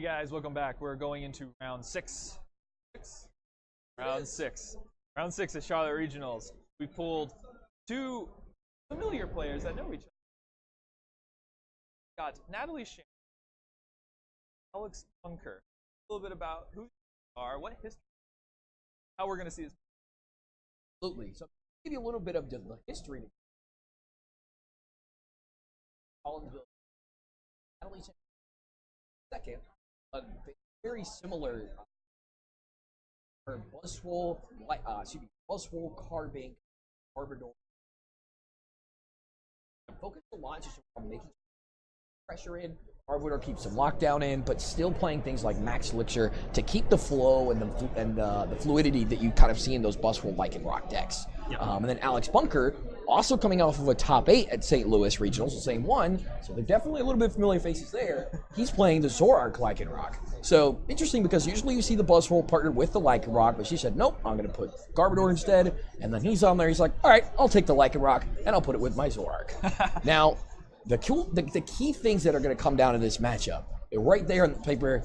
guys, welcome back. We're going into round six. Round six. Round six of Charlotte Regionals. We pulled two familiar players that know each other. Got Natalie, Shampay, Alex Bunker. A little bit about who they are, what history, how we're going to see this. Absolutely. So, give you a little bit of the history. Collinsville, Natalie second, a very similar Buzzwole, Buzzwole, Carbink, Arbador. Focus a lot just on making pressure in. Arbador keeps some lockdown in, but still playing things like Max Elixir to keep the flow and the fluidity that you kind of see in those Buzzwole Lycanroc decks. Yep. And then Alex Bunker, also coming off of a top 8 at St. Louis Regionals, the same one, so they're definitely a little bit familiar faces there. He's playing the Zoroark Lycanroc. So, interesting because usually you see the Buzzwole partnered with the Lycanroc, but she said, nope, I'm going to put Garbodor instead. And then he's on there, he's like, all right, I'll take the Lycanroc, and I'll put it with my Zoroark. Now, the key things that are going to come down to this matchup, right there on the paper,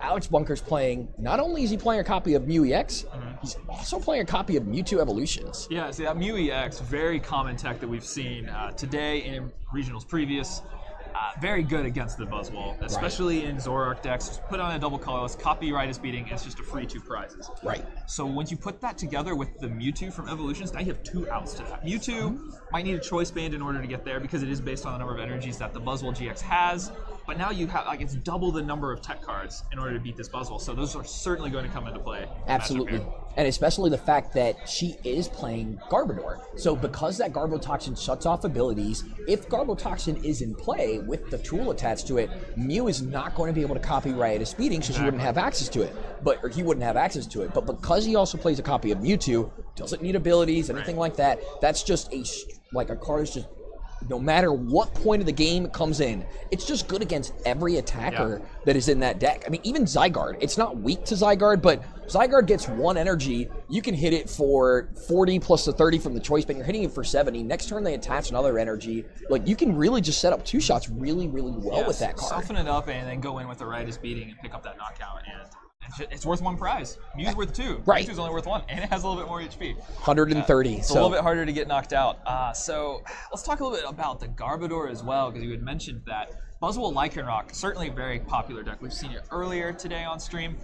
Alex Bunker's playing, not only is he playing a copy of Mew EX, he's also playing a copy of Mewtwo Evolutions. Yeah, see that Mew EX, very common tech that we've seen today in regionals previous. Very good against the Buzzwole, especially in Zoroark decks. Just put on a double colorless, copy Ritus Beating, and it's just a free 2 prizes. Right. So once you put that together with the Mewtwo from Evolutions, now you have 2 outs to that. Mewtwo might need a choice band in order to get there because it is based on the number of energies that the Buzzwole GX has. But now you have, it's double the number of tech cards in order to beat this Buzzwole. So those are certainly going to come into play. Absolutely. And especially the fact that she is playing Garbodor. So because that Garbotoxin shuts off abilities, if Garbotoxin is in play with the tool attached to it, Mew is not going to be able to copy Riotous Beating, so she wouldn't have access to it. Or he wouldn't have access to it. But because he also plays a copy of Mewtwo, doesn't need abilities, anything like that, that's just a card is just, no matter what point of the game it comes in, it's just good against every attacker that is in that deck. I mean, even Zygarde, it's not weak to Zygarde, but Zygarde gets 1 energy. You can hit it for 40 plus the 30 from the choice band. You're hitting it for 70. Next turn, they attach another energy. Like, you can really just set up 2 shots really, really well with that card. Soften it up and then go in with the Ritus Beating and pick up that knockout. And it's worth 1 prize. Mew's worth 2. Right. Mewtwo's only worth 1, and it has a little bit more HP. 130. It's a little bit harder to get knocked out. So let's talk a little bit about the Garbodor as well, because you had mentioned that Buzzwole Lycanroc, certainly a very popular deck. We've seen it earlier today on stream.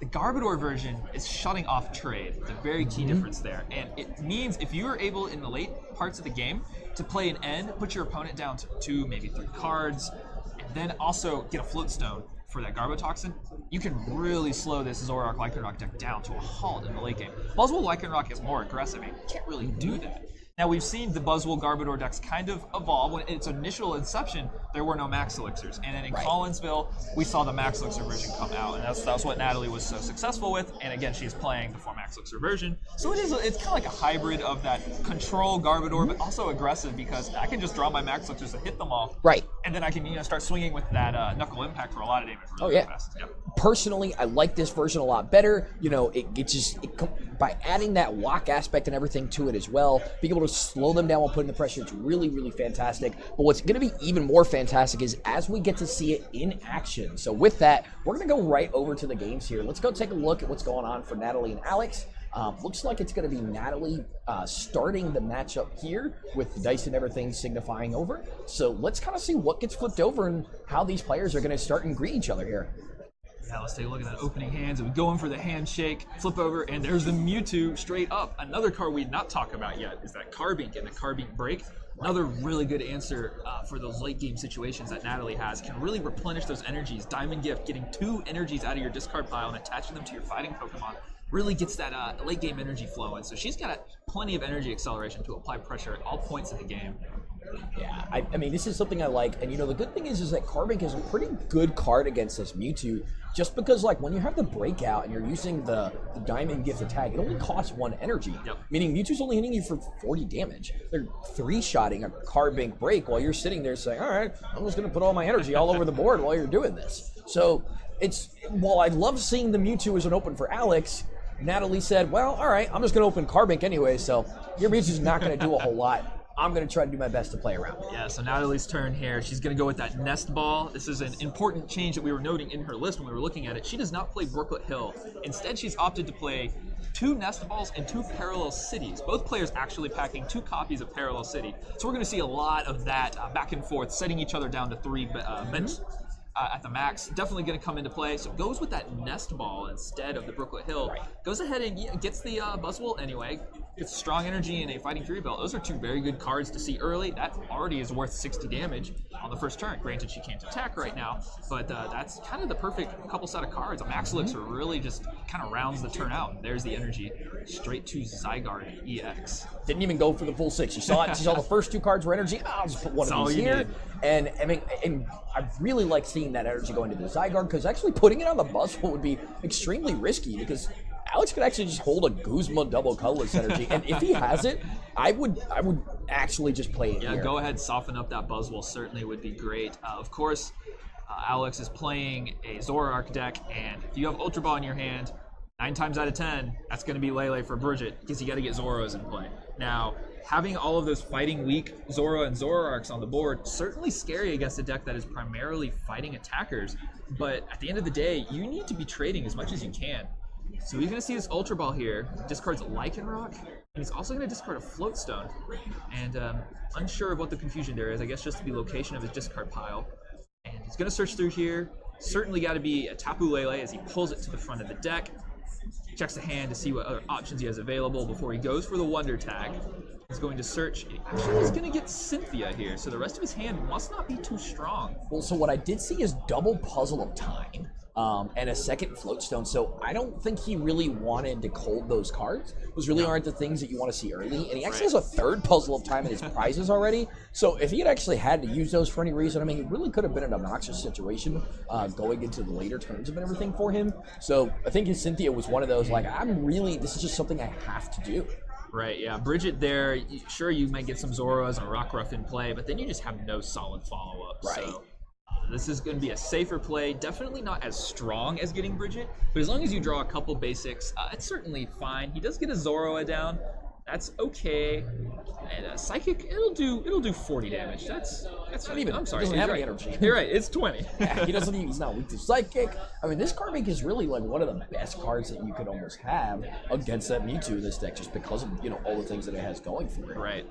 The Garbodor version is shutting off trade. It's a very key difference there. And it means if you are able in the late parts of the game to play an end, put your opponent down to 2, maybe 3 cards, and then also get a Float Stone for that Garbotoxin, you can really slow this Zoroark Lycanroc deck down to a halt in the late game. Buzzwole Lycanroc is more aggressive and you can't really do that. Now we've seen the Buzzwole Garbodor decks kind of evolve. When its initial inception, there were no Max Elixirs. And then in Collinsville, we saw the Max Elixir version come out. And that's what Natalie was so successful with. And again, she's playing the 4 Max Elixir version. So it's kind of like a hybrid of that control Garbodor, but also aggressive because I can just draw my Max Elixirs to hit them all. Right. And then I can start swinging with that Knuckle Impact for a lot of damage really fast. Yep. Personally, I like this version a lot better. By adding that lock aspect and everything to it as well, being able to slow them down while putting the pressure, it's really, really fantastic. But what's going to be even more fantastic is as we get to see it in action. So with that, we're going to go right over to the games here. Let's go take a look at what's going on for Natalie and Alex. Looks like it's going to be Natalie starting the matchup here with the dice and everything signifying over. So let's kind of see what gets flipped over and how these players are going to start and greet each other here. Yeah, let's take a look at that opening hands. We go in for the handshake, flip over, and there's the Mewtwo straight up. Another card we did not talk about yet is that Carbink and the Carbink Break. Another really good answer for those late game situations that Natalie has. Can really replenish those energies. Diamond Gift, getting 2 energies out of your discard pile and attaching them to your fighting Pokemon really gets that late game energy flowing. So she's got plenty of energy acceleration to apply pressure at all points in the game. Yeah, I mean, this is something I like. And, the good thing is that Carbink is a pretty good card against this Mewtwo. Just because, when you have the breakout and you're using the Diamond Gift attack, it only costs 1 energy. Yep. Meaning Mewtwo's only hitting you for 40 damage. They're 3-shotting a Carbink break while you're sitting there saying, all right, I'm just going to put all my energy all over the board while you're doing this. So, while I love seeing the Mewtwo as an open for Alex, Natalie said, well, all right, I'm just going to open Carbink anyway, so your Mewtwo's not going to do a whole lot. I'm going to try to do my best to play around it. Yeah, so Natalie's turn here. She's going to go with that Nest Ball. This is an important change that we were noting in her list when we were looking at it. She does not play Brooklet Hill. Instead, she's opted to play 2 Nest Balls and 2 Parallel Cities. Both players actually packing 2 copies of Parallel City. So we're going to see a lot of that back and forth, setting each other down to 3 bench at the max. Definitely going to come into play. So goes with that Nest Ball instead of the Brooklet Hill. Goes ahead and gets the Buzzwole anyway. Gets Strong Energy and a Fighting Fury Belt. Those are 2 very good cards to see early. That already is worth 60 damage on the first turn. Granted, she can't attack right now, but that's kind of the perfect couple set of cards. A Max Elixir really just kind of rounds the turn out. There's the energy straight to Zygarde EX. Didn't even go for the full 6. You saw it. You saw the first 2 cards were energy. I'll just put one of these here. And I mean, and I really like seeing that energy go into the Zygarde, because actually putting it on the Buzzwole would be extremely risky, because Alex could actually just hold a Guzma double colorless energy, and if he has it, I would actually just play it here. Yeah, go ahead, soften up that Buzzwole. Certainly would be great. Of course, Alex is playing a Zoroark deck, and if you have Ultra Ball in your hand, 9 times out of 10, that's going to be Lele for Bridget, because you got to get Zoros in play. Now, having all of those fighting weak Zoro and Zoroarks on the board, certainly scary against a deck that is primarily fighting attackers, but at the end of the day, you need to be trading as much as you can. So he's going to see this Ultra Ball here, discards Lycanroc, and he's also going to discard a Float Stone. And unsure of what the confusion there is, I guess just the location of his discard pile. And he's going to search through here. Certainly got to be a Tapu Lele as he pulls it to the front of the deck. Checks the hand to see what other options he has available before he goes for the Wonder Tag. He's going to search. Actually, he's going to get Cynthia here, so the rest of his hand must not be too strong. Well, so what I did see is double Puzzle of Time. And a second Float Stone, so I don't think he really wanted to cold those cards. Those really aren't the things that you want to see early, and he actually has a 3rd Puzzle of Time in his prizes already, so if he had actually had to use those for any reason, I mean, it really could have been an obnoxious situation going into the later turns of everything for him. So I think his Cynthia was one of those, like, this is just something I have to do. Right, yeah. Bridget there, sure, you might get some Zoros and a Rockruff in play, but then you just have no solid follow-up. Right. So this is going to be a safer play. Definitely not as strong as getting Bridget, but as long as you draw a couple basics, it's certainly fine. He does get a Zoroa down. That's okay. And Psychic, it'll do 40 damage. That's not even. I'm sorry. He doesn't have any energy. You're right. It's 20. Yeah, he's not weak to Psychic. I mean, this card make is really like one of the best cards that you could almost have against that Mewtwo in this deck, just because of all the things that it has going for it. Right.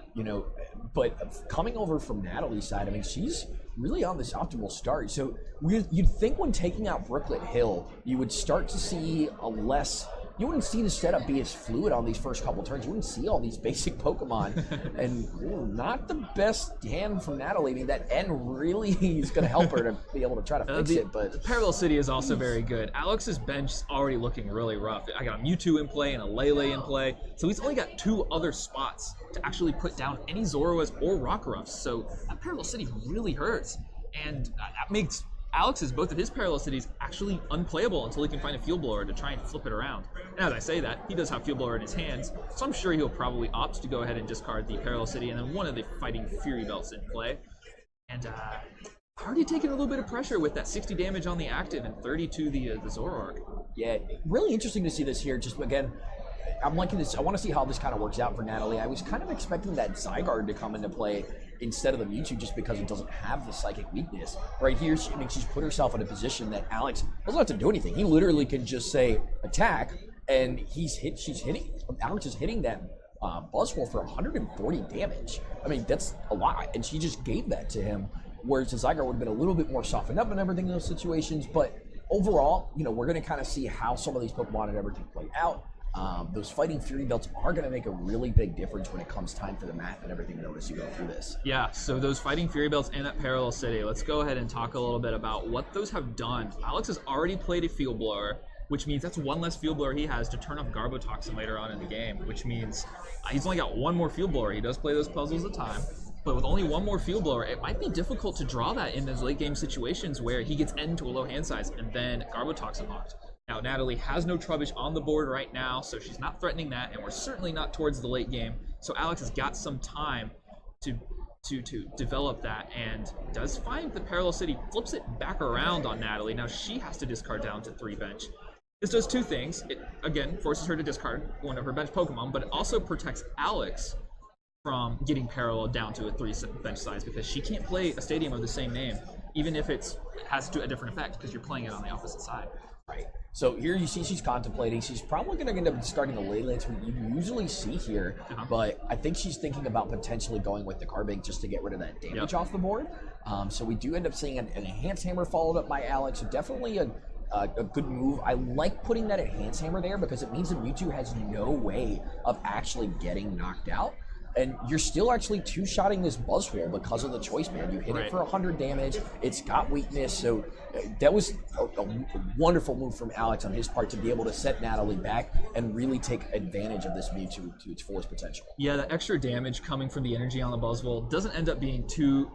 But coming over from Natalie's side, I mean, she's really on this optimal start. So you'd think when taking out Brooklet Hill, you would start to see you wouldn't see the setup be as fluid on these first couple turns. You wouldn't see all these basic Pokemon. And not the best hand from Natalie. I mean, that N really is going to help her to be able to try to fix it. But the Parallel City is also very good. Alex's bench is already looking really rough. I got a Mewtwo in play and a Lele in play. So he's only got 2 other spots to actually put down any Zoroas or Rockruffs. So that Parallel City really hurts. And that makes both of his Parallel Cities actually unplayable until he can find a Field Blower to try and flip it around. And as I say that, he does have Field Blower in his hands, so I'm sure he'll probably opt to go ahead and discard the Parallel City and then one of the Fighting Fury Belts in play. And already taking a little bit of pressure with that 60 damage on the active and 30 to the Zoroark. Yeah, really interesting to see this here. Just again, I'm liking this. I want to see how this kind of works out for Natalie. I was kind of expecting that Zygarde to come into play instead of the Mewtwo, just because it doesn't have the psychic weakness. Right here, she's put herself in a position that Alex doesn't have to do anything. He literally can just say attack, and Alex is hitting that Buzzwole for 140 damage. I mean, that's a lot, and she just gave that to him, whereas the Zygarde would have been a little bit more softened up and everything in those situations. But overall, we're going to kind of see how some of these Pokemon and everything play out. Those Fighting Fury Belts are going to make a really big difference when it comes time for the math and everything as you go through this. Yeah, so those Fighting Fury Belts and that Parallel City, let's go ahead and talk a little bit about what those have done. Alex has already played a Field Blower, which means that's one less Field Blower he has to turn off Garbotoxin later on in the game, which means he's only got one more Field Blower. He does play those puzzles at a time, but with only one more Field Blower, it might be difficult to draw that in those late game situations where he gets N to a low hand size and then Garbotoxin locked. Now, Natalie has no Trubbish on the board right now, so she's not threatening that, and we're certainly not towards the late game. So Alex has got some time to develop that, and does find the Parallel City, flips it back around on Natalie. Now she has to discard down to 3 bench. This does 2 things. It, again, forces her to discard one of her bench Pokemon, but it also protects Alex from getting paralleled down to a 3 bench size, because she can't play a stadium of the same name, even if it has a different effect, because you're playing it on the opposite side. Right. So here you see she's contemplating. She's probably going to end up discarding the Leyland we usually see here, but I think she's thinking about potentially going with the Carbink just to get rid of that damage off the board. So we do end up seeing an Enhanced Hammer followed up by Alex. So definitely a good move. I like putting that Enhanced Hammer there because it means that Mewtwo has no way of actually getting knocked out. And you're still actually two-shotting this Buzzwole because of the Choice Band. You hit it for 100 damage. It's got weakness. So that was a wonderful move from Alex on his part to be able to set Natalie back and really take advantage of this Mewtwo to its fullest potential. Yeah, the extra damage coming from the energy on the Buzzwole doesn't end up being too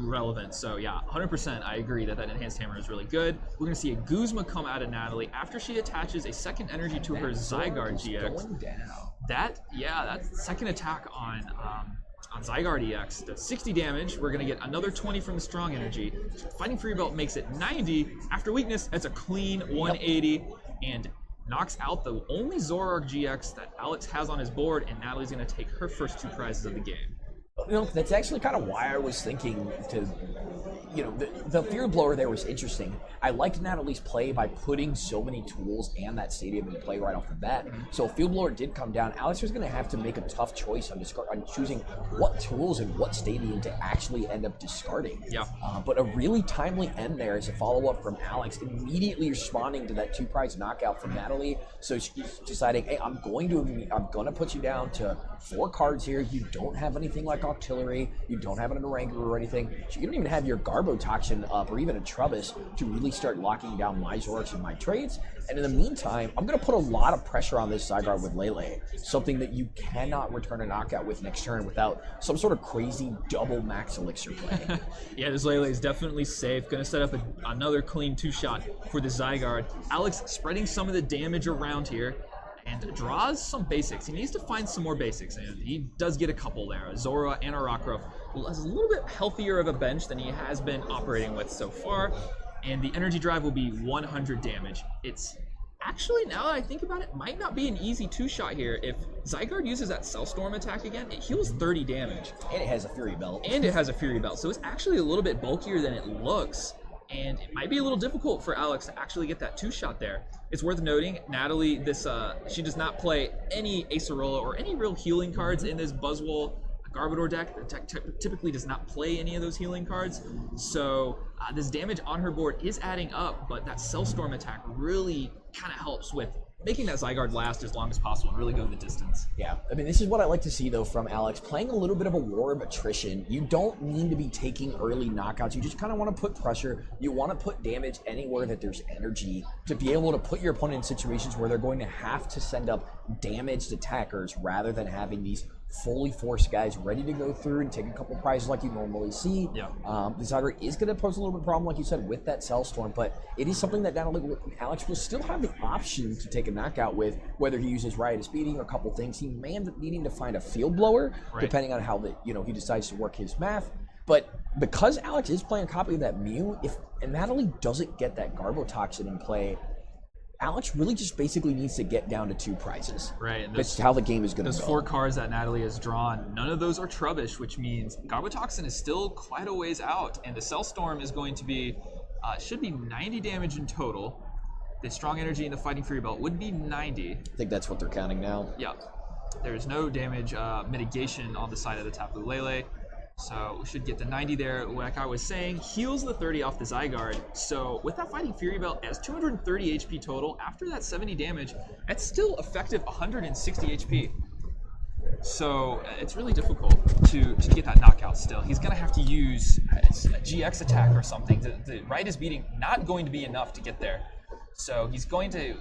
relevant. So yeah, 100% I agree that Enhanced Hammer is really good. We're going to see a Guzma come out of Natalie after she attaches a second energy to her Zygarde GX. Going down. That second attack on Zygarde EX does 60 damage. We're going to get another 20 from the strong energy. Fighting Fury Belt makes it 90. After weakness, that's a clean 180 and knocks out the only Zoroark GX that Alex has on his board, and Natalie's going to take her first 2 prizes of the game. You know, that's actually kind of why I was thinking to, you know, the Fear Blower there was interesting. I liked Natalie's play by putting so many tools and that stadium into play right off the bat. So if Field Blower did come down, Alex was going to have to make a tough choice on choosing what tools and what stadium to actually end up discarding. Yeah. But a really timely end there is a follow-up from Alex, immediately responding to that 2-prize knockout from Natalie. So she's deciding, hey, I'm going to put you down to 4 cards here. You don't have anything like Octillery. You don't have an Oranguru or anything. So you don't even have your Garbotoxin up or even a Trubbish to really start locking down my Zoroarks and my trades. And in the meantime, I'm going to put a lot of pressure on this Zygarde with Lele, something that you cannot return a knockout with next turn without some sort of crazy double max elixir play. Yeah, this Lele is definitely safe. Going to set up another clean 2-shot for the Zygarde. Alex spreading some of the damage around here and draws some basics. He needs to find some more basics, and he does get a couple there. Zora and a Rockruff has a little bit healthier of a bench than he has been operating with so far, and the energy drive will be 100 damage. It's actually, now that I think about it, might not be an easy 2-shot here. If Zygarde uses that Cellstorm attack again, it heals 30 damage. And it has a Fury Belt. So it's actually a little bit bulkier than it looks, and it might be a little difficult for Alex to actually get that 2-shot there. It's worth noting, Natalie, she does not play any Acerola or any real healing cards in this Buzzwole Garbodor deck. The deck typically does not play any of those healing cards, so this damage on her board is adding up, but that Cellstorm attack really kind of helps with making that Zygarde last as long as possible and really go the distance. Yeah, I mean, this is what I like to see, though, from Alex. Playing a little bit of a war of attrition. You don't need to be taking early knockouts. You just kind of want to put pressure. You want to put damage anywhere that there's energy to be able to put your opponent in situations where they're going to have to send up damaged attackers rather than having these fully forced guys ready to go through and take a couple prizes like you normally see. Yeah. The Zygarde is going to pose a little bit of problem, like you said, with that Cellstorm, but it is something that Alex will still have the option to take a knockout with, whether he uses Riot Speeding or a couple things. He may end up needing to find a Field Blower, depending on how he decides to work his math. But because Alex is playing a copy of that Mew, if Natalie doesn't get that Garbotoxin in play, Alex really just basically needs to get down to 2 prizes. Right. And that's how the game is going to go. Those 4 cards that Natalie has drawn, none of those are Trubbish, which means Garbotoxin is still quite a ways out, and the Cellstorm is going to be, should be 90 damage in total. The strong energy in the Fighting Fury Belt would be 90. I think that's what they're counting now. Yeah. There's no damage mitigation on the side of the Tapu Lele. So we should get the 90 there. Like I was saying, heals the 30 off the Zygarde. So with that Fighting Fury Belt, as 230 HP total, after that 70 damage, that's still effective 160 HP. So it's really difficult to get that knockout still. He's going to have to use a GX attack or something. The Riot is beating not going to be enough to get there. So he's going to,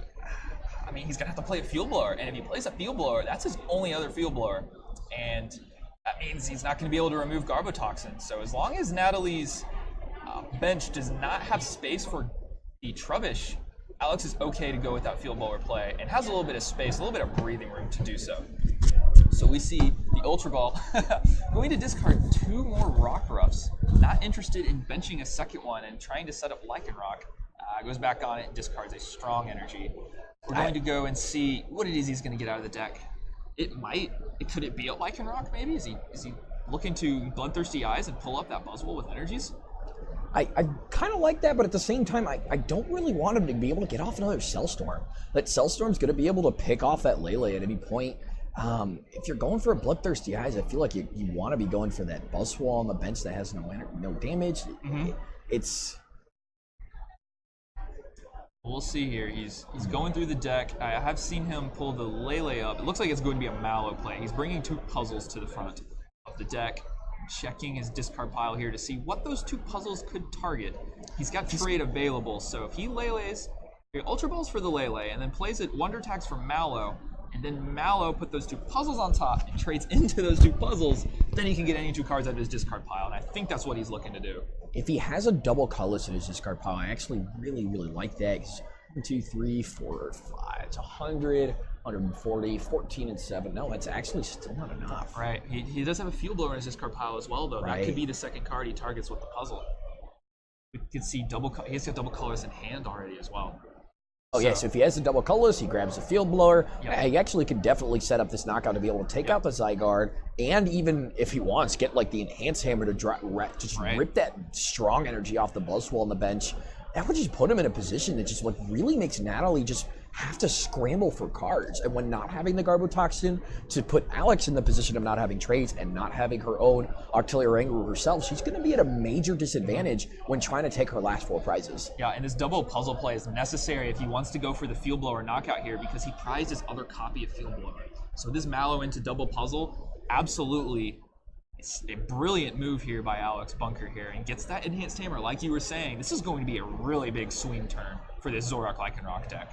he's going to have to play a Field Blower. And if he plays a Field Blower, that's his only other Field Blower. And that means he's not going to be able to remove Garbotoxin. So as long as Natalie's bench does not have space for the Trubbish, Alex is okay to go with that Field Blower play and has a little bit of space, a little bit of breathing room to do so. So we see the Ultra Ball going to discard 2 more Rockruffs. Not interested in benching a second one and trying to set up Lycanroc. Goes back on it and discards a strong energy. We're going to go and see what it is he's going to get out of the deck. Could it be a Lycanroc maybe? Is he looking to Bloodthirsty Eyes and pull up that Buzzwole with energies? I kind of like that, but at the same time, I don't really want him to be able to get off another Cellstorm. That Cellstorm's going to be able to pick off that Lele at any point. If you're going for a Bloodthirsty Eyes, I feel like you want to be going for that Buzzwole on the bench that has no damage. It's... We'll see here. He's going through the deck. I have seen him pull the Lele up. It looks like it's going to be a Mallow play. He's bringing 2 puzzles to the front of the deck. Checking his discard pile here to see what those 2 puzzles could target. He's got trade available, so if he Lele's, Ultra Balls for the Lele, and then plays it Wonder Tags for Mallow, and then Mallow put those 2 puzzles on top and trades into those 2 puzzles, then he can get any 2 cards out of his discard pile, and I think that's what he's looking to do. If he has a double colorless in his discard pile, I actually really like that. 1, 2, 3, 4, 5. It's 100, 140, 14, and 7. No, that's actually still not enough. Right. He does have a Field Blower in his discard pile as well, though. Right. That could be the second card he targets with the puzzle. We can see he has got double colors in hand already as well. Oh, yeah, so if he has a double colorless, he grabs a Field Blower. Yep. He actually could definitely set up this knockout to be able to take out the Zygarde, and even, if he wants, get like the Enhanced Hammer to rip that strong energy off the Buzzwole on the bench. That would just put him in a position that just really makes Natalie just have to scramble for cards. And when not having the Garbotoxin, to put Alex in the position of not having trades and not having her own Octillery Rangaroo herself, she's going to be at a major disadvantage when trying to take her last 4 prizes. Yeah, and this double puzzle play is necessary if he wants to go for the Field Blower knockout here, because he prized his other copy of Field Blower. So this Mallow into double puzzle, absolutely, it's a brilliant move here by Alex Bunker here, and gets that Enhanced Hammer. Like you were saying, this is going to be a really big swing turn for this Zoroark Lycanroc deck.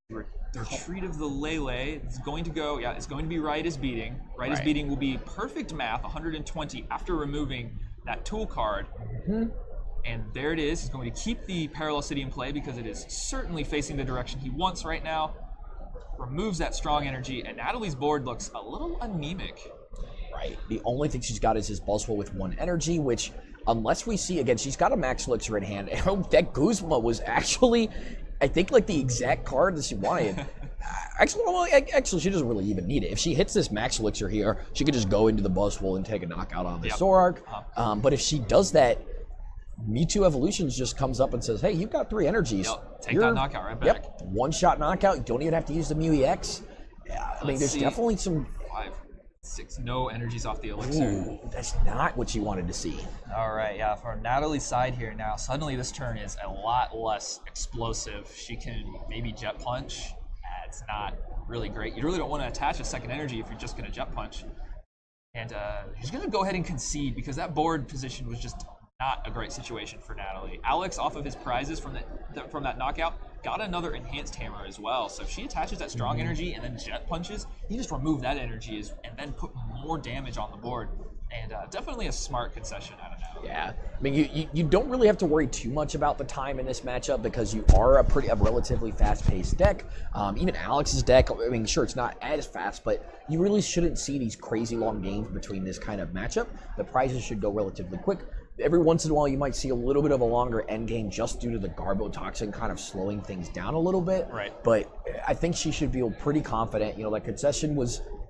The retreat of the Lele is going to go, it's going to be Right as Beating. Right as Beating will be perfect math, 120, after removing that tool card. And there it is. He's going to keep the Parallel City in play because it is certainly facing the direction he wants right now. Removes that strong energy, and Natalie's board looks a little anemic. Right. The only thing she's got is his Buzzwole with 1 energy, which, unless we see, again, she's got a Max Elixir in hand. That Guzma was actually, I think, like the exact card that she wanted. Actually, she doesn't really even need it. If she hits this Max Elixir here, she could just go into the Buzzwole and take a knockout on the Zoroark. But if she does that, Mewtwo Evolutions just comes up and says, hey, you've got 3 energies. Take that knockout right back. Yep, 1-shot knockout. You don't even have to use the Mew EX. I mean, there's definitely some... 5, 6, no energies off the Elixir. Ooh, that's not what you wanted to see. All right, yeah, for Natalie's side here now, suddenly this turn is a lot less explosive. She can maybe Jet Punch. It's not really great. You really don't want to attach a second energy if you're just going to Jet Punch. And she's going to go ahead and concede because that board position was just not a great situation for Natalie. Alex, off of his prizes from that knockout, got another Enhanced Hammer as well. So if she attaches that strong energy and then Jet Punches, you just remove that energy and then put more damage on the board. And definitely a smart concession out of Natalie. Yeah, I mean, you don't really have to worry too much about the time in this matchup because you are a relatively fast-paced deck. Even Alex's deck, I mean, sure, it's not as fast, but you really shouldn't see these crazy long games between this kind of matchup. The prizes should go relatively quick. Every once in a while, you might see a little bit of a longer end game just due to the Garbotoxin kind of slowing things down a little bit. Right. But I think she should feel pretty confident. You know, that concession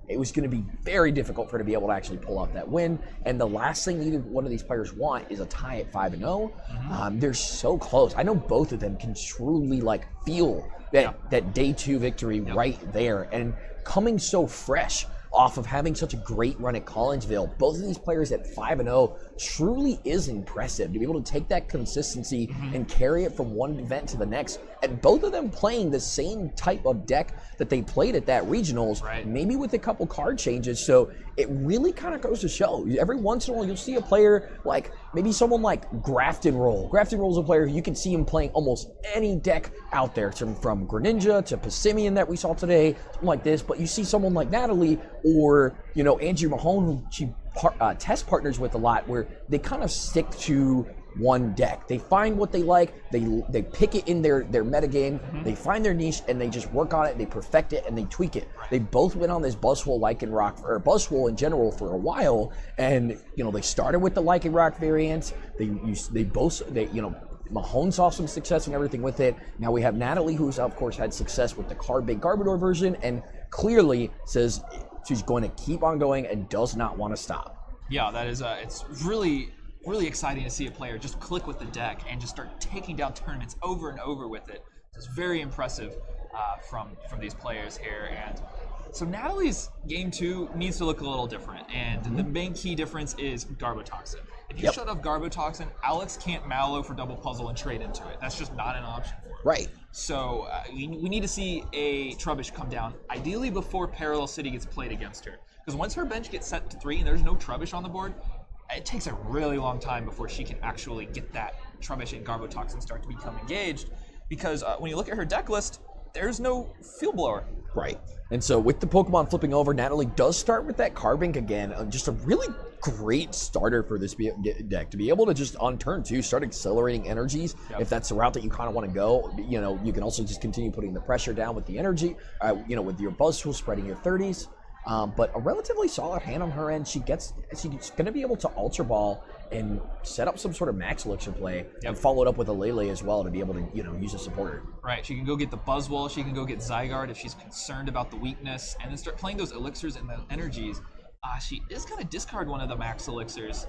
it was going to be very difficult for her to be able to actually pull off that win. And the last thing either one of these players want is a tie at 5-0. They're so close. I know both of them can truly feel that day 2 victory right there, and coming so fresh off of having such a great run at Collinsville. Both of these players at 5-0 truly is impressive to be able to take that consistency and carry it from one event to the next. And both of them playing the same type of deck that they played at that regionals, maybe with a couple card changes. So it really kind of goes to show. Every once in a while, you'll see a player like maybe someone like Grafton Roll. Grafton Roll is a player who you can see him playing almost any deck out there, from Greninja to Passimian that we saw today, something like this. But you see someone like Natalie or, Angie Mahone, who she test partners with a lot, where they kind of stick to one deck. They find what they like, they pick it in their metagame, they find their niche, and they just work on it, they perfect it, and they tweak it. They both went on this Buzzwole Lycanroc, or Buzzwole in general, for a while, and they started with the Lycanroc variant. Mahone saw some success and everything with it. Now we have Natalie, who's of course had success with the Big Garbodor version, and clearly says she's going to keep on going and does not want to stop. Yeah, that is. It's really exciting to see a player just click with the deck and just start taking down tournaments over and over with it. It's very impressive from these players here. And so Natalie's game 2 needs to look a little different, and the main key difference is Garbotoxin. If you shut off Garbotoxin, Alex can't Mallow for double puzzle and trade into it. That's just not an option for her. Right. So we need to see a Trubbish come down, ideally before Parallel City gets played against her. Because once her bench gets set to 3 and there's no Trubbish on the board, it takes a really long time before she can actually get that Trubbish and Garbotoxin start to become engaged. Because when you look at her deck list, there's no Field Blower. Right. And so with the Pokemon flipping over, Natalie does start with that Carbink again. Just a really great starter for this deck to be able to just on turn 2 start accelerating energies. If that's the route that you kind of want to go, you can also just continue putting the pressure down with the energy, with your Buzztool spreading your 30s. But a relatively solid hand on her end. She's going to be able to Ultra Ball and set up some sort of Max Elixir play and follow it up with a Lele as well to be able to use a supporter. Right. She can go get the Buzzwole. She can go get Zygarde if she's concerned about the weakness, and then start playing those elixirs and the energies. She is going to discard one of the Max Elixirs,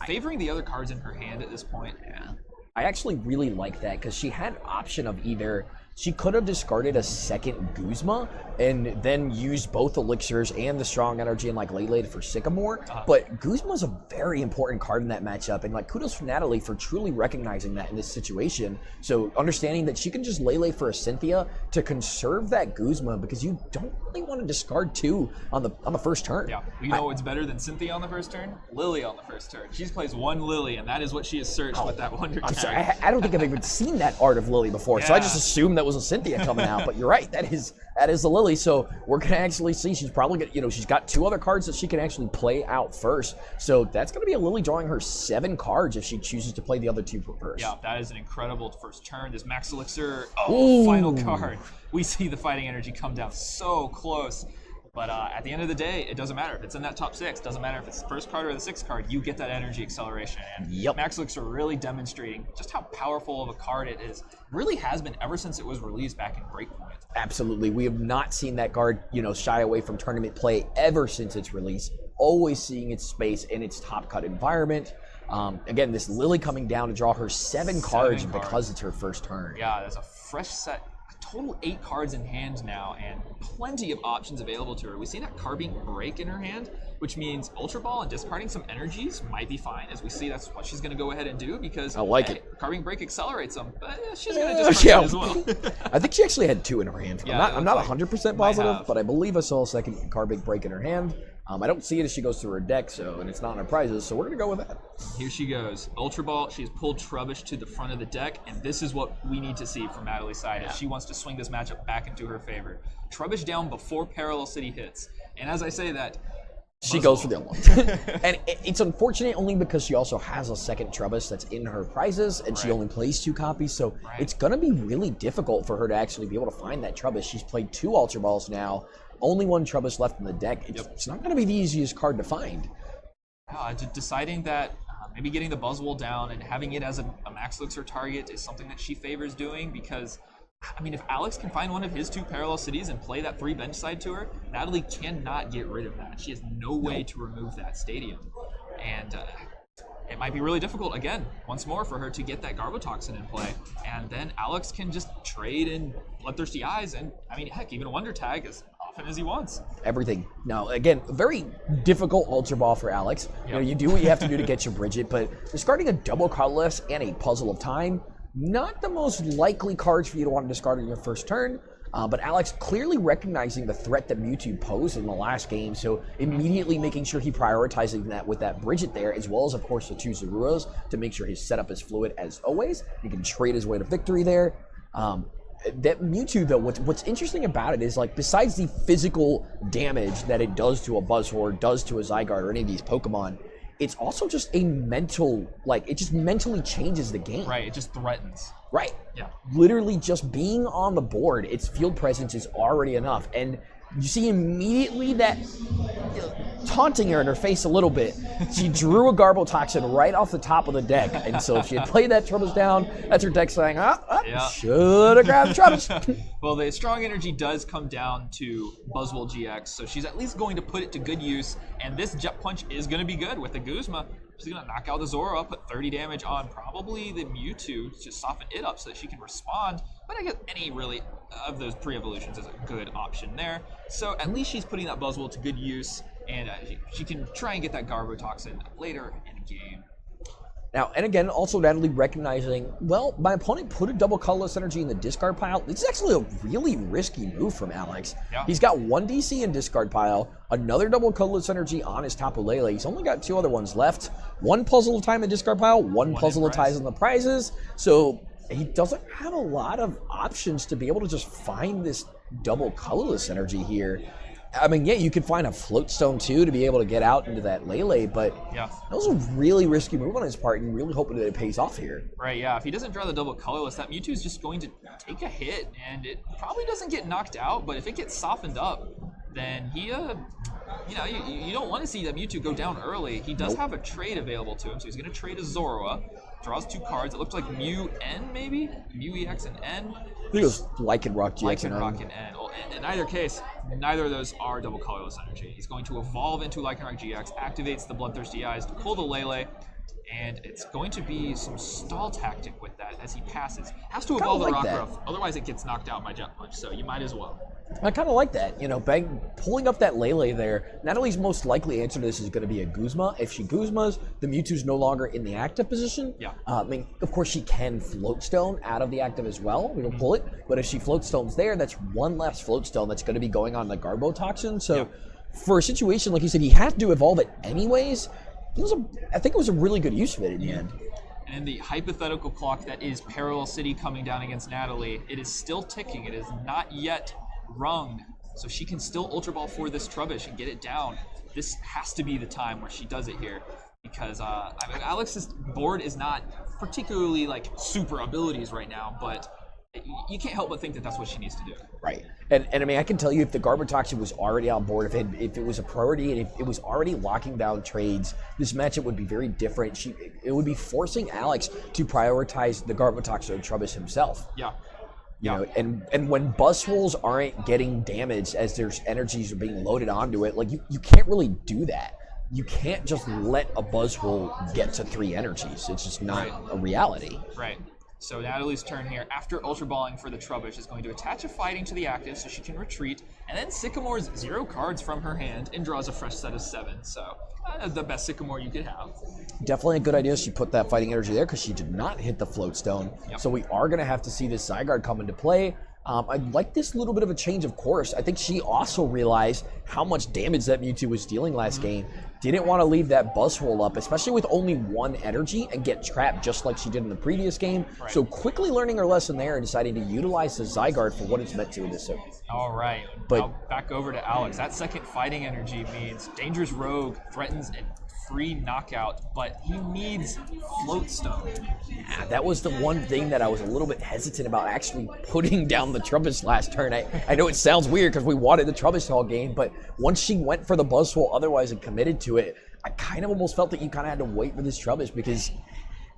favoring the other cards in her hand at this point. Yeah. I actually really like that because she had option of either she could have discarded a second Guzma and then used both elixirs and the strong energy and Lele for Sycamore. But Guzma's a very important card in that matchup, and kudos for Natalie for truly recognizing that in this situation. So understanding that she can just Lele for a Cynthia to conserve that Guzma, because you don't really want to discard 2 on the first turn. Yeah, you know what's better than Cynthia on the first turn? Lily on the first turn. She plays 1 Lily, and that is what she has searched with that Wonder Tag. I'm sorry, I don't think I've even seen that art of Lily before, so I just assumed that was a Cynthia coming out. But you're right, that is the Lily. So we're gonna actually see she's probably gonna, she's got 2 other cards that she can actually play out first. So that's gonna be a Lily drawing her 7 cards if she chooses to play the other 2 first. Yeah, that is an incredible first turn. This Max Elixir, final card. We see the fighting energy come down so close. But at the end of the day, it doesn't matter if it's in that top 6. Doesn't matter if it's the first card or the 6th card. You get that energy acceleration. And Max Elixir really demonstrating just how powerful of a card it is. Really has been ever since it was released back in Breakpoint. Absolutely. We have not seen that card, shy away from tournament play ever since its release. Always seeing its space in its top cut environment. Again, this Lily coming down to draw her 7 cards because it's her first turn. Yeah, there's a fresh set. Total 8 cards in hand now, and plenty of options available to her. We see that Carbink Break in her hand, which means Ultra Ball and discarding some energies might be fine. As we see, that's what she's going to go ahead and do, because I like it. Carbink Break accelerates them, but she's going to discard as well. I think she actually had 2 in her hand. I'm not 100% positive, but I believe I saw a second Carbink Break in her hand. I don't see it as she goes through her deck, and it's not in her prizes, so we're going to go with that. Here she goes. Ultra Ball, she has pulled Trubbish to the front of the deck, and this is what we need to see from Natalie's side if she wants to swing this matchup back into her favor. Trubbish down before Parallel City hits. And as I say that, she goes for the unlock. And it's unfortunate only because she also has a second Trubbish that's in her prizes, and she only plays 2 copies, so it's going to be really difficult for her to actually be able to find that Trubbish. She's played 2 Ultra Balls now. Only 1 Trubbish left in the deck. It's not going to be the easiest card to find. Deciding that maybe getting the Buzzwole down and having it as a Max Elixir target is something that she favors doing, because, if Alex can find one of his 2 Parallel Cities and play that 3 bench side to her, Natalie cannot get rid of that. She has no way to remove that stadium. And it might be really difficult, again, once more, for her to get that Garbotoxin in play. And then Alex can just trade in Bloodthirsty Eyes and, heck, even a Wonder Tag as often as he wants. Everything. Now, again, very difficult Ultra Ball for Alex. You do what you have to do to get your Bridget, but discarding a double colorless and a Puzzle of Time, not the most likely cards for you to want to discard in your first turn. But Alex clearly recognizing the threat that Mewtwo posed in the last game, so immediately making sure he prioritizing that with that Bridget there, as well as, of course, the 2 Zaruras to make sure his setup is fluid as always. He can trade his way to victory there. That Mewtwo, though, what's interesting about it is, besides the physical damage that it does to a Buzzwole, does to a Zygarde, or any of these Pokemon, it's also just a mental, it just mentally changes the game. Right, it just threatens. Right. Yeah. Literally just being on the board, its field presence is already enough. And You see immediately that taunting her in her face a little bit. She drew a Garbotoxin right off the top of the deck, and so if she had played that Trubbish down, that's her deck saying, should have grabbed Trubbish. Well, the strong energy does come down to Buzzwole GX, so she's at least going to put it to good use, and this Jet Punch is going to be good with the Guzma. She's going to knock out the Zoro, put 30 damage on probably the Mewtwo to soften it up so that she can respond. But I guess any really of those pre-evolutions is a good option there. So at least she's putting that Buzzwole to good use, and she can try and get that Garbotoxin later in the game. Now, and again, also Natalie recognizing, well, my opponent put a double colorless energy in the discard pile. This is actually a really risky move from Alex. Yeah. He's got one DC in discard pile, another double colorless energy on his Tapu Lele. He's only got 2 other ones left. One puzzle of time in discard pile, one puzzle of ties on the prizes. So he doesn't have a lot of options to be able to just find this double colorless energy here. I mean, yeah, you could find a Floatstone too to be able to get out into that Lele, but that was a really risky move on his part, and really hoping that it pays off here. Right, yeah. If he doesn't draw the double colorless, that Mewtwo is just going to take a hit, and it probably doesn't get knocked out, but if it gets softened up, then he, you don't want to see that Mewtwo go down early. He does have a trade available to him, so he's going to trade a Zoroa. Draws 2 cards. It looks like Mew N, maybe? Mew EX and N? I think it was Lycanroc GX and N. Lycanroc and N. Well, in either case, neither of those are double colorless energy. He's going to evolve into Lycanroc GX, activates the Bloodthirsty Eyes to pull the Lele, and it's going to be some stall tactic with that as he passes. Has to evolve the Rockruff, otherwise it gets knocked out by Jet Punch, so you might as well. I kind of like that. Pulling up that Lele there, Natalie's most likely answer to this is going to be a Guzma. If she Guzmas, the Mewtwo's no longer in the active position. Yeah. I mean, of course, she can Floatstone out of the active as well. We don't pull it. But if she Floatstone's there, that's one less Floatstone that's going to be going on the Garbotoxin. So for a situation, like you said, he had to evolve it anyways. I think it was a really good use of it in the end. And in the hypothetical clock that is Parallel City coming down against Natalie, it is still ticking. It is not yet rung, so she can still Ultra Ball for this Trubbish and get it down. This has to be the time where she does it here, because Alex's board is not particularly like super abilities right now, but you can't help but think that that's what she needs to do. Right. And I mean, I can tell you, if the Garbotoxin was already on board, if it was a priority and if it was already locking down trades, this matchup would be very different. It would be forcing Alex to prioritize the Garbotoxin and Trubbish himself. Yeah. And when Buzzwoles aren't getting damaged as their energies are being loaded onto it, like you can't really do that. You can't just let a Buzzwole get to 3 energies. It's just not a reality. Right. So Natalie's turn here, after Ultra Balling for the Trubbish, is going to attach a Fighting to the active so she can retreat, and then Sycamore's 0 cards from her hand and draws a fresh set of 7. So the best Sycamore you could have. Definitely a good idea she put that Fighting energy there, because she did not hit the Floatstone. Yep. So we are going to have to see this Zygarde come into play. I like this little bit of a change of course. I think she also realized how much damage that Mewtwo was dealing last game. Didn't want to leave that Buzzwole up, especially with only 1 energy, and get trapped just like she did in the previous game. Right. So quickly learning her lesson there and deciding to utilize the Zygarde for what it's meant to in this game. All right. Now back over to Alex. That second Fighting energy means Dangerous Rogue threatens a free knockout, but he needs Floatstone. Yeah, that was the one thing that I was a little bit hesitant about actually putting down the Trubbish last turn. I know it sounds weird because we wanted the Trubbish all game, but once she went for the Buzzwole otherwise and committed to it, I kind of almost felt that you kind of had to wait for this Trubbish, because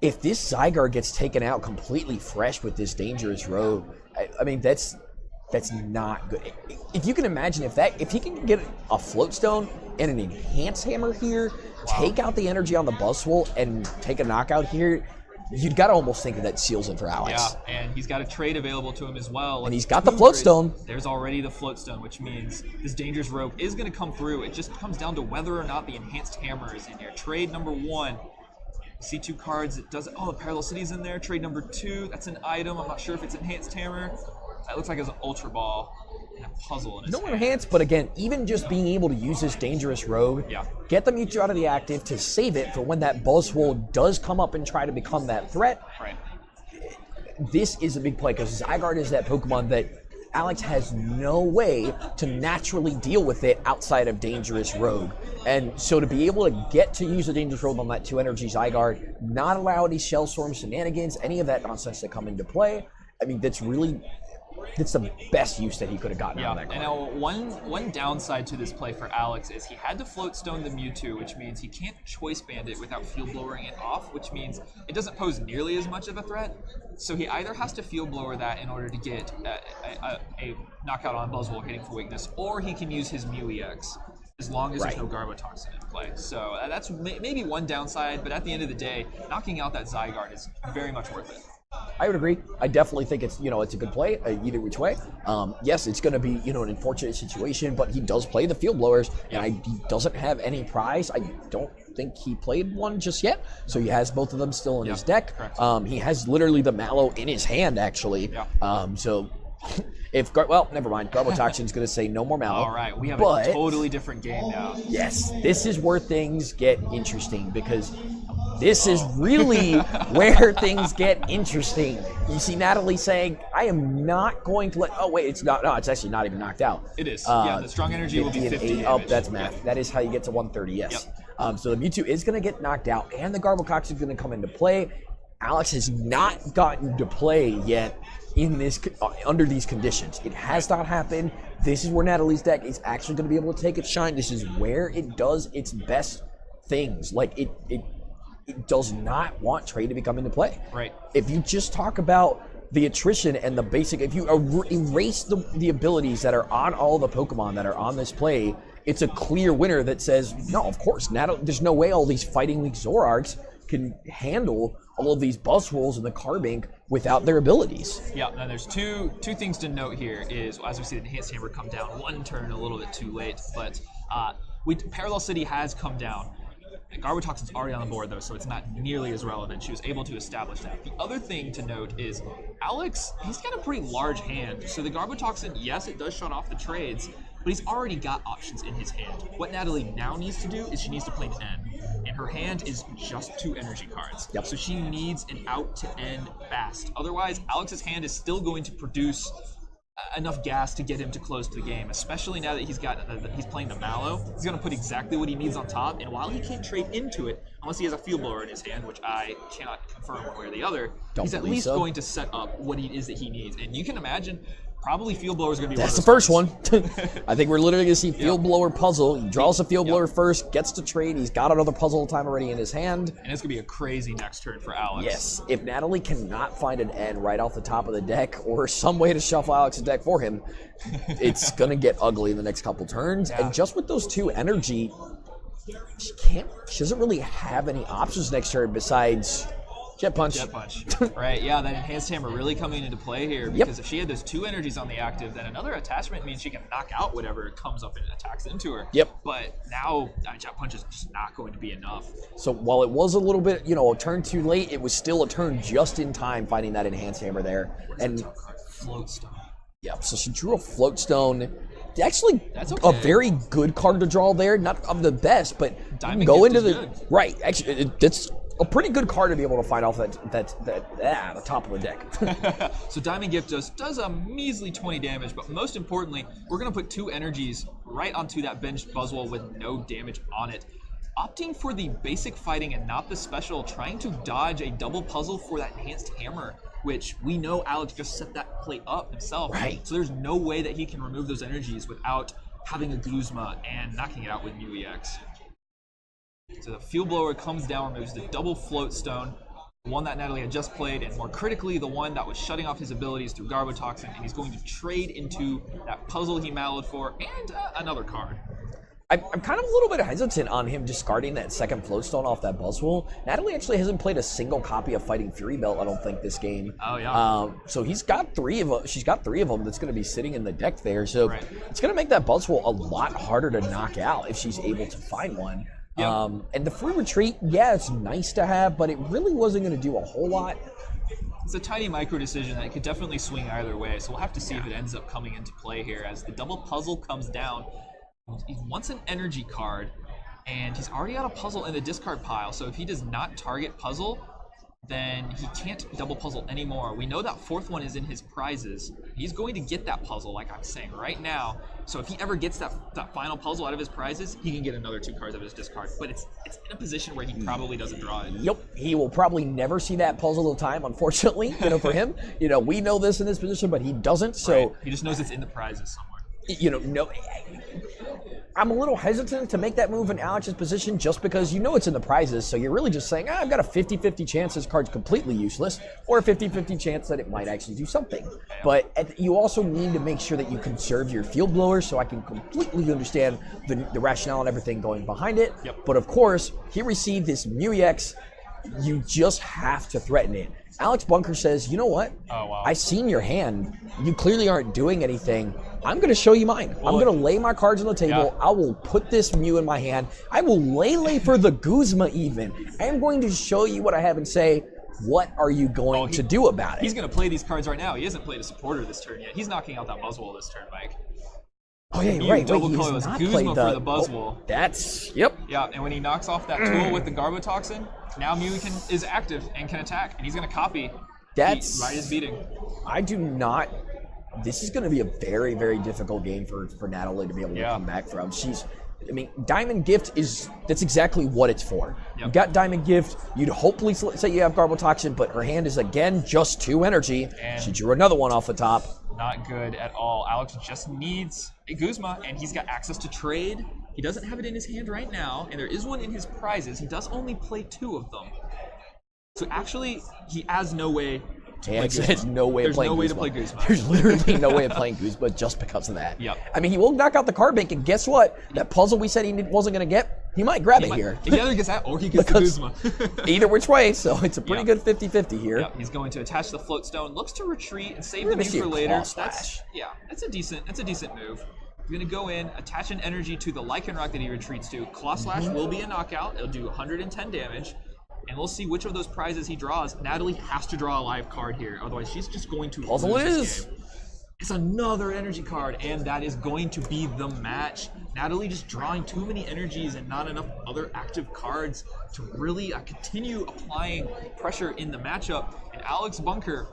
if this Zygarde gets taken out completely fresh with this Dangerous Rogue, I mean, that's not good. If you can imagine, if he can get a Floatstone and an Enhance Hammer here, take out the energy on the Buzzwole and take a knockout here, you'd got to almost think that seals it for Alex. Yeah, and he's got a trade available to him as well. And he's got the Floatstone. There's already the Floatstone, which means this Dangerous Rogue is going to come through. It just comes down to whether or not the Enhanced Hammer is in here. Trade number 1. See 2 cards. It does. Oh, the Parallel City's in there. Trade number 2. That's an item. I'm not sure if it's Enhanced Hammer. That looks like it's an Ultra Ball and a puzzle in his hand. Enhance, but again, even just being able to use this Dangerous Rogue, get the Mewtwo out of the active to save it for when that Buzzwole does come up and try to become that threat. Right. This is a big play, because Zygarde is that Pokemon that Alex has no way to naturally deal with it outside of Dangerous Rogue. And so to be able to get to use a Dangerous Rogue on that 2 energy Zygarde, not allow any Shell Storm shenanigans, any of that nonsense to come into play, I mean, that's really It's the best use that he could have gotten out of that and card. now one downside to this play for Alex is he had to float stone the Mewtwo, which means he can't choice band it without field blowing it off, which means it doesn't pose nearly as much of a threat. So he either has to field blower that in order to get a knockout on Buzzwole hitting for weakness, or he can use his Mew EX as long as there's no Garbotoxin in play. So that's maybe one downside, but at the end of the day, knocking out that Zygarde is very much worth it. I would agree. I definitely think it's it's a good play either which way. Yes, it's going to be an unfortunate situation, but he does play the field blowers, and he doesn't have any prize. I don't think he played one just yet, so he has both of them still in his deck. He has literally the Mallow in his hand actually. So if never mind. Garbotoxin's going to say no more Mallow. All right, we have a totally different game now. Yes, this is where things get interesting because. This is really where things get interesting. You see Natalie saying, I am not going to let... Oh, wait, it's not. No, it's actually not even knocked out. It is. The strong energy will be 50 damage. Oh, that's math. That is how you get to 130, yes. So the Mewtwo is going to get knocked out, and the Garbotoxin is going to come into play. Alex has not gotten to play yet in this under these conditions. It has not happened. This is where Natalie's deck is actually going to be able to take its shine. This is where it does its best things. Like, it does not want trade to be come into play. Right. If you just talk about the attrition and the basic, if you erase the abilities that are on all the Pokemon that are on this play, it's a clear winner that says, no, of course, there's no way all these Fighting League Zoroarks can handle all of these Buzzwoles in the card bank without their abilities. Yeah, and there's two things to note here is, as we see the Enhanced Hammer come down one turn a little bit too late, but Parallel City has come down. Garbotoxin's already on the board, though, so it's not nearly as relevant. She was able to establish that. The other thing to note is Alex, he's got a pretty large hand. So the Garbotoxin, yes, it does shut off the trades, but he's already got options in his hand. What Natalie now needs to do is she needs to play an N, and her hand is just 2 energy cards. Yep. So she needs an out to end fast. Otherwise, Alex's hand is still going to produce enough gas to get him to close to the game, especially now that he's playing the Mallow. He's going to put exactly what he needs on top, and while he can't trade into it, unless he has a field blower in his hand, which I cannot confirm one way or the other, he's at least going to set up what it is that he needs. And you can imagine, probably field blower is going to be That's one of the first one. I think we're literally going to see field blower puzzle. He draws a field blower first, gets to trade. He's got another puzzle time already in his hand. And it's going to be a crazy next turn for Alex. Yes. If Natalie cannot find an N right off the top of the deck or some way to shuffle Alex's deck for him, it's going to get ugly in the next couple turns. And just with those 2 energy, she doesn't really have any options next turn besides Jet Punch. Jet Punch. Right, yeah, that Enhanced Hammer really coming into play here because if she had those 2 energies on the active, then another attachment means she can knock out whatever comes up and attacks into her. Yep. But now Jet Punch is just not going to be enough. So while it was a little bit, a turn too late, it was still a turn just in time finding that Enhanced Hammer there. And Float Stone. Yep, so she drew a Float Stone. Actually, That's okay. A very good card to draw there. Not of the best, but Diamond go Gift into is the good. right. Actually, it's a pretty good card to be able to find off the top of the deck. So Diamond Gift does a measly 20 damage, but most importantly, we're going to put 2 energies right onto that benched Buzzwole with no damage on it. Opting for the basic fighting and not the special, trying to dodge a double puzzle for that Enhanced Hammer, which we know Alex just set that plate up himself. Right. So there's no way that he can remove those energies without having a Guzma and knocking it out with Mew EX. So the Field Blower comes down, removes the double Float Stone, the one that Natalie had just played, and more critically, the one that was shutting off his abilities through Garbotoxin, and he's going to trade into that puzzle he mallowed for, and another card. I'm kind of a little bit hesitant on him discarding that second Float Stone off that Buzzwole. Natalie actually hasn't played a single copy of Fighting Fury Belt, I don't think, this game. Oh, yeah. So she's got 3 of them that's going to be sitting in the deck there. So it's going to make that Buzzwole a lot harder to knock out if she's able to find one. Yep. And the free retreat, yeah, it's nice to have, but it really wasn't going to do a whole lot. It's a tiny micro decision that could definitely swing either way, so we'll have to see if it ends up coming into play here as the double puzzle comes down. He wants an energy card, and he's already got a puzzle in the discard pile, so if he does not target puzzle, then he can't double puzzle anymore. We know that fourth one is in his prizes. He's going to get that puzzle, like I'm saying right now. So if he ever gets that final puzzle out of his prizes, he can get another 2 cards out of his discard. But it's in a position where he probably doesn't draw it. Yep, he will probably never see that puzzle of time, unfortunately. For him, we know this in this position, but he doesn't. So right. He just knows it's in the prizes somewhere. No. I'm a little hesitant to make that move in Alex's position just because it's in the prizes, so you're really just saying, I've got a 50-50 chance this card's completely useless, or a 50-50 chance that it might actually do something. But you also need to make sure that you conserve your field blower, so I can completely understand the rationale and everything going behind it. Yep. But of course, he received this Mew EX, you just have to threaten it. Alex Bunker says, you know what? Oh, wow. I've seen your hand. You clearly aren't doing anything. I'm going to show you mine. I'm going to lay my cards on the table. Yeah. I will put this Mew in my hand. I will lay for the Guzma even. I am going to show you what I have and say, what are you going to do about it? He's going to play these cards right now. He hasn't played a supporter this turn yet. He's knocking out that Buzzwole this turn, Mike. Oh, yeah, right. Double colorless Guzma for the Buzzwole. Yep. Yeah, and when he knocks off that tool with the Garbotoxin, now Mew is active and can attack, and he's going to copy. That's right is beating. I do not. This is going to be a very, very difficult game for Natalie to be able to come back from. Diamond Gift that's exactly what it's for. Yep. You got Diamond Gift, you'd hopefully say you have Garbotoxin, but her hand is again just 2 energy. And she drew another one off the top. Not good at all. Alex just needs a Guzma, and he's got access to trade. He doesn't have it in his hand right now, and there is one in his prizes. He does only play 2 of them. So actually, he has no way to play Guzma. There's no way to play Guzma. There's literally no way of playing Guzma just because of that. Yep. He will knock out the card bank, and guess what? That puzzle we said he wasn't going to get, he might grab it here. He either gets that or he gets the Guzma. Either which way, so it's a pretty good 50-50 here. Yep. He's going to attach the float stone, looks to retreat and save the Mew for later. That's a decent move. He's going to go in, attach an energy to the Lycanroc that he retreats to. Claw Slash will be a knockout. It'll do 110 damage. And we'll see which of those prizes he draws. Natalie has to draw a live card here, otherwise she's just going to lose this game. It's another energy card, and that is going to be the match. Natalie just drawing too many energies and not enough other active cards to really continue applying pressure in the matchup. And Alex Bunker,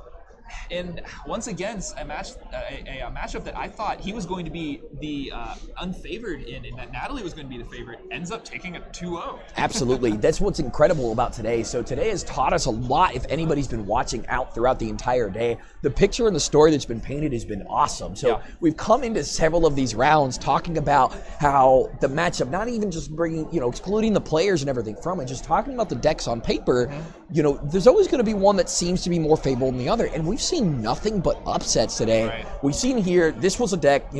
and once again, a matchup that I thought he was going to be the unfavored in, and that Natalie was going to be the favorite, ends up taking a 2-0. Absolutely. That's what's incredible about today. So today has taught us a lot if anybody's been watching out throughout the entire day. The picture and the story that's been painted has been awesome. So we've come into several of these rounds talking about how the matchup, not even just bringing, excluding the players and everything from it, just talking about the decks on paper, there's always going to be one that seems to be more favorable than the other. And we've seen nothing but upsets today. Right. We've seen here, this was a deck,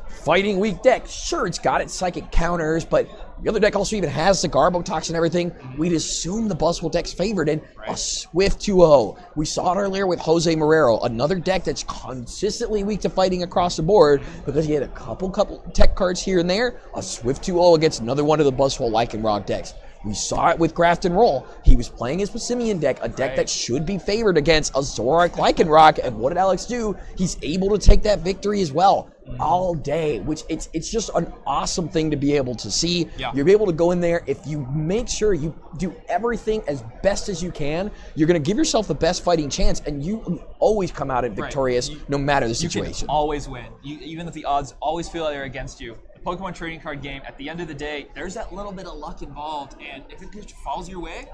fighting weak deck. Sure, it's got its psychic counters, but the other deck also even has the Garbotoxin and everything. We'd assume the Buzzwole deck's favored in a swift 2-0. We saw it earlier with Jose Marrero, another deck that's consistently weak to fighting across the board because he had a couple tech cards here and there. A swift 2-0 against another one of the Buzzwole Lycanroc decks. We saw it with Graft and Roll. He was playing his Passimian deck, a deck that should be favored against a Zoroark Lycanroc, and what did Alex do? He's able to take that victory as well. All day, which it's just an awesome thing to be able to see. You're able to go in there. If you make sure you do everything as best as you can, you're going to give yourself the best fighting chance, and you always come out victorious no matter the situation. You can always win, even if the odds always feel like they're against you. The Pokemon trading card game, at the end of the day, there's that little bit of luck involved, and if it just falls your way,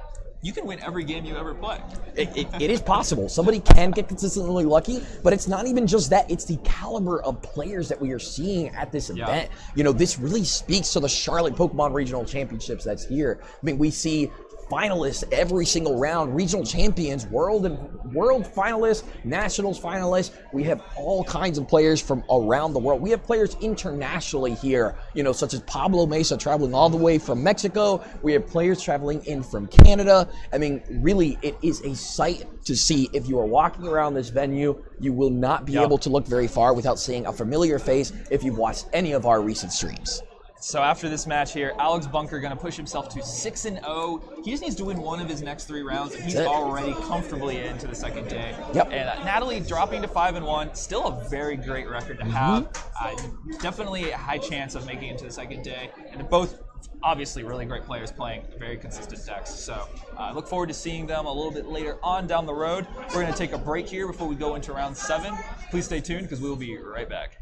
you can win every game you ever play. It is possible. Somebody can get consistently lucky, but it's not even just that. It's the caliber of players that we are seeing at this event. This really speaks to the Charlotte Pokemon Regional Championships that's here. We see finalists every single round, regional champions, world finalists, nationals finalists. We have all kinds of players from around the world. We have players internationally here, such as Pablo Mesa traveling all the way from Mexico. We have players traveling in from Canada. Really, it is a sight to see. If you are walking around this venue, you will not be able to look very far without seeing a familiar face if you've watched any of our recent streams. So after this match here, Alex Bunker going to push himself to 6-0. He just needs to win one of his next 3 rounds, and he's already comfortably into the second day. And Natalie dropping to 5-1, still a very great record to have. Definitely a high chance of making it to the second day. And they're both obviously really great players playing very consistent decks. So I look forward to seeing them a little bit later on down the road. We're going to take a break here before we go into round 7. Please stay tuned because we will be right back.